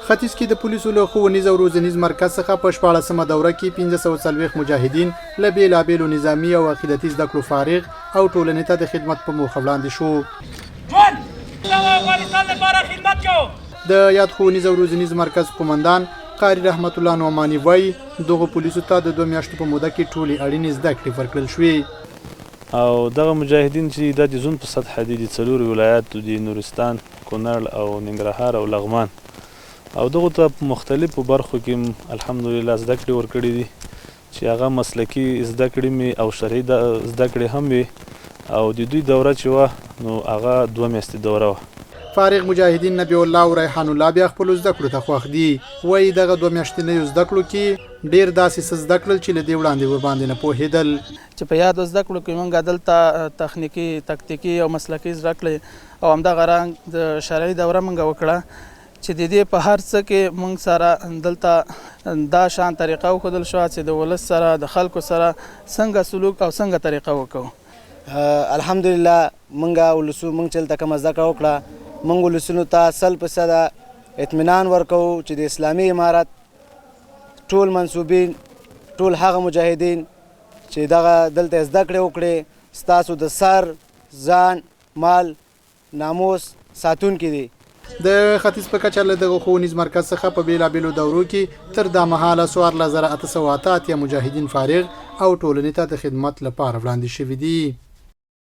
ختیځ کې د پولیسو له ښوونیز او روزنیز مرکز څخه په 14مه دوره کې 1540 مجاهدین له بېلابېلو نظامي او عقیدتي زده کړو فارغ او ټولنې ته د خدمت په موخه وړاندې شو. د یاد ښوونیز او روزنیز مرکز قومندان قاری رحمت الله نعماني وایي دغه پولیسو ته د 2 میاشتو په موده کې ټولې اړینې زده کړې ورکړل شوې او دغه مجاهدین چې د زون په سطح دي د 4 ولایاتو د نورستان، کونړ او ننګرهار او لغمان او دغه ته په مختلفو برخو کې الحمدلله زده کړې ورکړې دي چې هغه مسلکي زده کړې مې او شرعي زده کړې هم وي او د دوی دوره چې وه نو هغه 2 میاشتې دوره وه. فارغ مجاهدین نبی الله او ریحان الله بیا خپل زده کړو ته خوښ دي. وایي دغه 2 میاشتنیو زده کړو کې ډېر داسې څه زده کړل چې له دې وړاندې ورباندې نه پوهېدل. چې په یاد زده کړو کې موږ دلته تخنیکي، تکتیکي او مسلکي زده کړې او همدغه رنګ د شرعي دوره موږ وکړه چې د دې په هر څه کې موږ سره دلته دا شان طریقه وښودل شوه چې د ولس سره د خلکو سره څنګه سلوک او څنګه طریقه وکړو. الحمدلله موږ چې دلته کومه زده کړه وکړه موږ ولسونو ته 100% اطمینان ورکوو چې د اسلامي امارت ټول منصوبین، ټول هغه مجاهدین چې دغه دلته زده کړې وکړې ستاسو د سر، ځان، مال، ناموس ساتونکي دي. د ختیځ په کچه له دغه ښوونیز مرکز څخه په بېلابېلو دورو کې تر دا مهاله 14888 مجاهدین فارغ او ټولنې ته د خدمت لپاره وړاندې شوي دي.